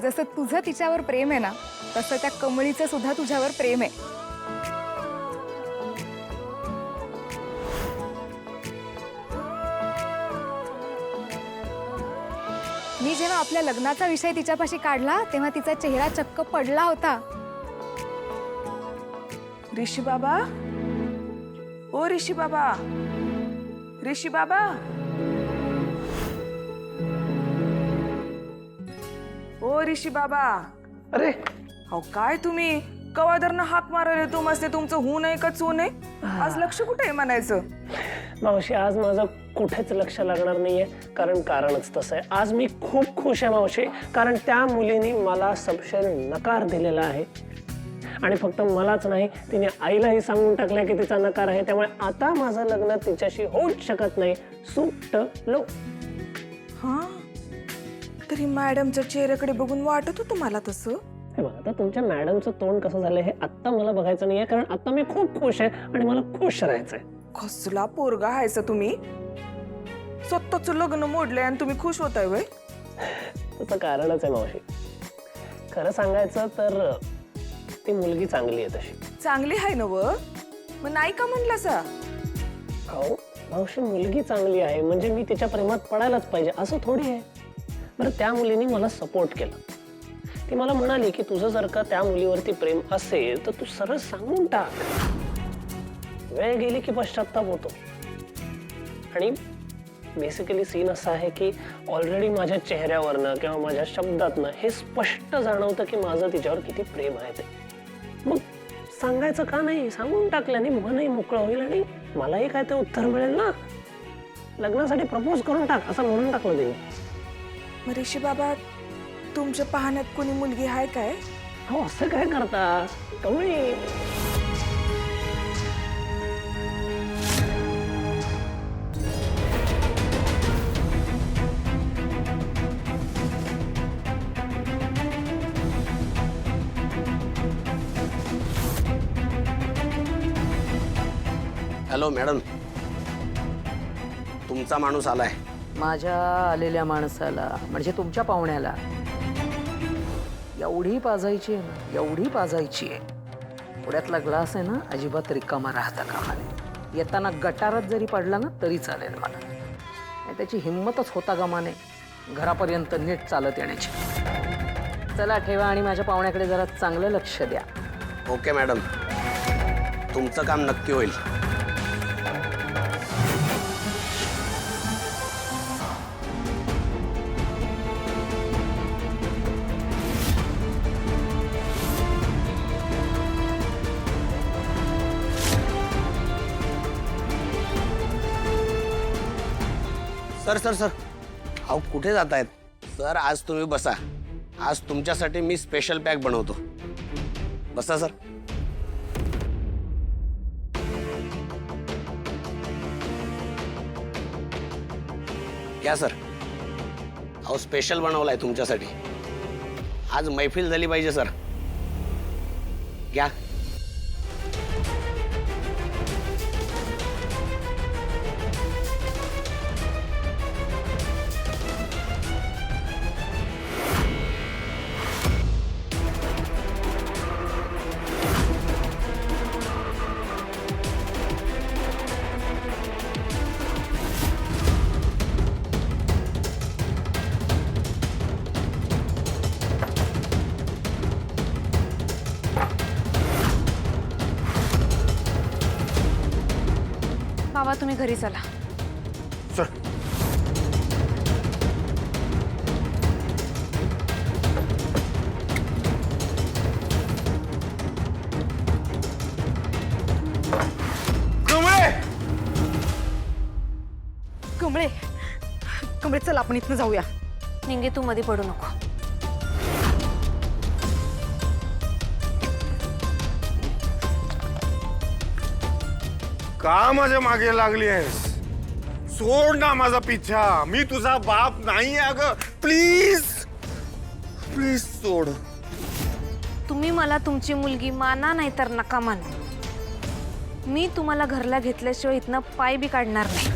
जसं तुझं तिच्यावर प्रेम आहे ना, तसं त्या कमळीचं सुद्धा तुझ्यावर प्रेम आहे. मी जेव्हा आपल्या लग्नाचा विषय तिच्यापाशी काढला तेव्हा तिचा चेहरा चक्क पडला होता. ऋषी बाबा, ओ ऋषी बाबा, ऋषी बाबा, ओ ऋषी बाबा. अरे अहो काय तुम्ही कवादरनं हाक मारायला तू मस्ते तुमचं होऊ नये का चू नये. आज लक्ष कुठे आहे म्हणायचं. मावशी, आज माझं कुठेच लक्ष लागणार नाहीये, कारणच तसं आहे. आज मी खूप खुश आहे मावशी, कारण त्या मुलीने मला सपशेल नकार दिलेला आहे. आणि फक्त मलाच नाही, तिने आईलाही सांगून टाकलंय की तिचा नकार आहे. त्यामुळे आता माझं लग्न तिच्याशी होऊच शकत नाही. सुटलो. हा, तरी मॅडमच्या चेहऱ्याकडे बघून वाटत होतं मला तसं. हे बघा, आता तुमच्या मॅडमचं तोंड कसं झालंय हे आत्ता मला बघायचं नाहीये, कारण आता मी खूप खुश आहे आणि मला खुश राहायचंय. कसला पोरगा हायसा तुम्ही. स्वतःच लग्न मोडलंय आणि तुम्ही खुश होताय वय. त्याचं कारणच आहे मावशी. खरं सांगायचं तर ती मुलगी चांगली आहे तशी. चांगली आहे ना व, मग नाही का म्हणला सा. अहो मावशी, मुलगी चांगली आहे म्हणजे मी तिच्या प्रेमात पडायलाच पाहिजे असं थोडी आहे. बरं, त्या मुलीने मला सपोर्ट केला. ती मला म्हणाली की तुझं जर का त्या मुलीवरती प्रेम असेल तर तू सरळ सांगून टाक. वेळ गेली की पश्चात्ताप होतो. आणि बेसिकली सीन असा आहे की ऑलरेडी माझ्या चेहऱ्यावरनं किंवा माझ्या शब्दातनं हे स्पष्ट जाणवतं की माझं तिच्यावर किती प्रेम आहे ते. मग सांगायचं का नाही, सांगून टाकल्याने मनही मोकळं होईल आणि मलाही काय ते उत्तर मिळेल ना. लग्नासाठी प्रपोज करून टाक असं म्हणून टाकलं तिने. मग ऋषी बाबा, तुमच्या पाहण्यात कोणी मुलगी आहे काय. हो, असं काय करता कमळी. हॅलो मॅडम, तुमचा माणूस आलाय. माझ्या आलेल्या माणसाला म्हणजे तुमच्या पाहुण्याला एवढी पाजायची आहे ना, एवढी पाजायची आहे. पुण्यातला ग्लास आहे ना, अजिबात रिकामा राहता कामा नये. येताना गटारात जरी पडला ना तरी चालेल मला. आणि त्याची हिंमतच होता गमाने घरापर्यंत नीट चालत येण्याची. चला ठेवा आणि माझ्या पाहुण्याकडे जरा चांगलं लक्ष द्या. ओके मॅडम, तुमचं काम नक्की होईल. सर सर सर, अहो कुठे जात आहेत सर. आज तुम्ही बसा. आज तुमच्यासाठी मी स्पेशल पॅक बनवतो. बसा सर. घ्या सर. अहो स्पेशल बनवलाय तुमच्यासाठी. आज मैफिल झाली पाहिजे सर. घ्या. बाबा तुम्ही घरी चला. सर कमळे, कमळे चल आपण इथनं जाऊया. निंगे तू मध्ये पडू नको. का माझ्या मागे लागली आहेस. सोड ना माझा पिछा. मी तुझा बाप नाही अगं. प्लीज प्लीज सोड. तुम्ही मला तुमची मुलगी माना नाही तर नका माना. मी तुम्हाला घरला घेतल्याशिवाय इथनं पाय बी काढणार नाही.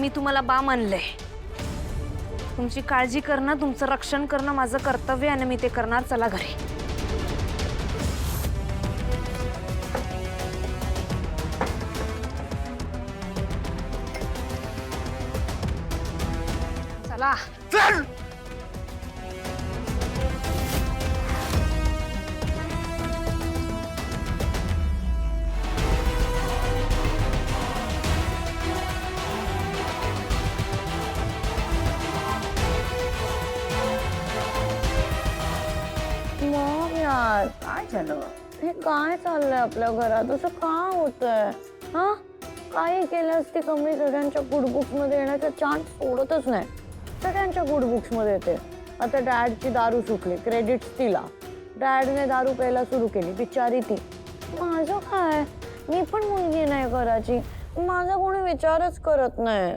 मी तुम्हाला बा मानलंय. तुमची काळजी करणं, तुमचं रक्षण करणं माझं कर्तव्य आहे आणि मी ते करणार. चला घरी. चला. चल. मग यार काय झालं हे काय चाललंय आपल्या घरात असं का होतंय हा काही केल्यास ती कमी सगळ्यांच्या गुड बुक्स मध्ये येण्याचा चान्स सोडतच नाही सगळ्यांच्या गुड बुक्स मध्ये येते आता डॅडची दारू सुटली क्रेडिट तिला डॅडने दारू प्यायला सुरू केली बिचारी ती माझं काय मी पण मुलगी नाही घराची माझा कोणी विचारच करत नाही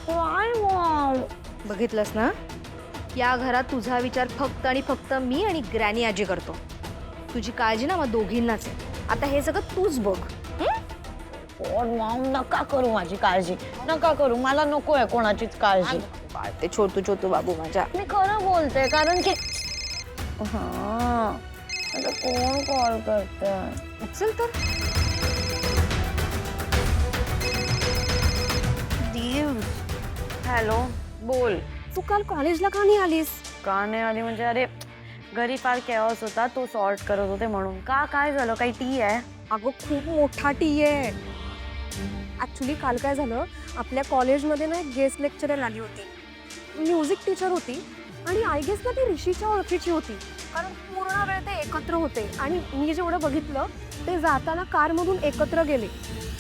काय मॉम बघितलंस ना या घरात तुझा विचार फक्त आणि फक्त मी आणि ग्रॅनी आजी करतो. तुझी काळजी ना मग दोघींनाच आहे. आता हे सगळं तूच बघ. मॉम नका करू माझी काळजी नका करू मला नको आहे कोणाचीच काळजी ते छोटू छोटू बाबू माझ्या. मी खरं बोलते कारण की हा आता कोण कॉल करतंय चल तर. हॅलो, बोल. तू काल कॉलेजला का नाही आलीस? का नाही आली म्हणजे अरे घरी फार केऑस होता तो सॉर्ट करत होते म्हणून का काय झालं काही टी आहे अगं खूप मोठा टी आहे. ऍक्च्युली काल काय झालं आपल्या कॉलेजमध्ये ना एक गेस्ट लेक्चरर आली होती. म्युझिक टीचर होती आणि आय गेस ना ती ऋषीच्या ओळखीची होती कारण पूर्ण वेळ ते एकत्र होते आणि मी जेवढं बघितलं ते जाताना कारमधून एकत्र गेले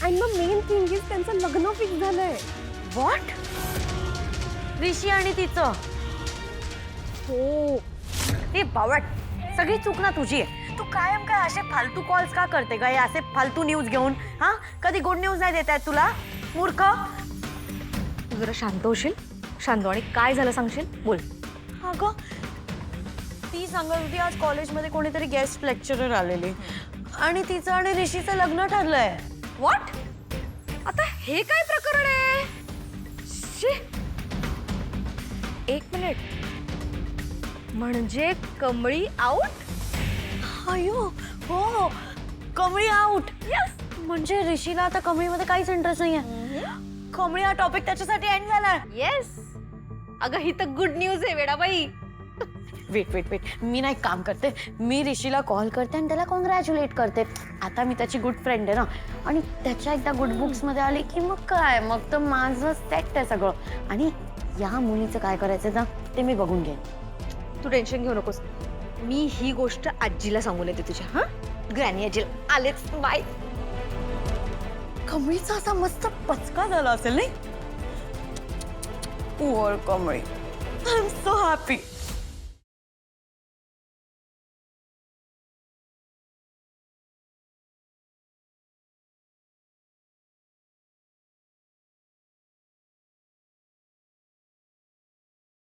आणि मग मेन थिंग इज त्यांचं लग्न फिक्स झालंय. व्हॉट ऋषी आणि तिचं हो. हे बावट सगळी चूक ना तुझी आहे तू कायम काय असे फालतू कॉल्स का करते काय असे फालतू न्यूज घेऊन हा कधी गुड न्यूज नाही देत आहेत तुला मूर्ख तू जरा शांत होशील शांत आणि काय झालं सांगशील बोल. अगं ती सांगत होती आज कॉलेजमध्ये कोणीतरी गेस्ट लेक्चरर आलेली आणि तिचं आणि ऋषीचं लग्न ठरलंय. व्हॉट? आता हे काय प्रकरण आहे? शी. एक मिनिट म्हणजे कमळी आउट? अयो हो कमळी आउट यस म्हणजे ऋषीला आता कमळीमध्ये काहीच इंटरेस्ट नाहीये कमळी हा टॉपिक त्याच्यासाठी एंड झाला. येस. अगं ही तर गुड न्यूज आहे वेडाबाई. वेट मी ना एक काम करते मी ऋषीला कॉल करते आणि त्याला कॉंग्रॅच्युलेट करते आता मी त्याची गुड फ्रेंड आहे ना आणि त्याच्या एकदा गुड बुक्स मध्ये आली की मग काय मग तर माझं सेट आहे सगळं आणि या मुलीचं काय करायचं ना ते मी बघून घेईन. तू टेन्शन घेऊ नकोस मी ही गोष्ट आजीला सांगून येते तुझ्या. हा ग्रॅनी आजीला आलेच बाय. कमळीचा असा मस्त पचका झाला असेल नाही poor Kamli I am so happy.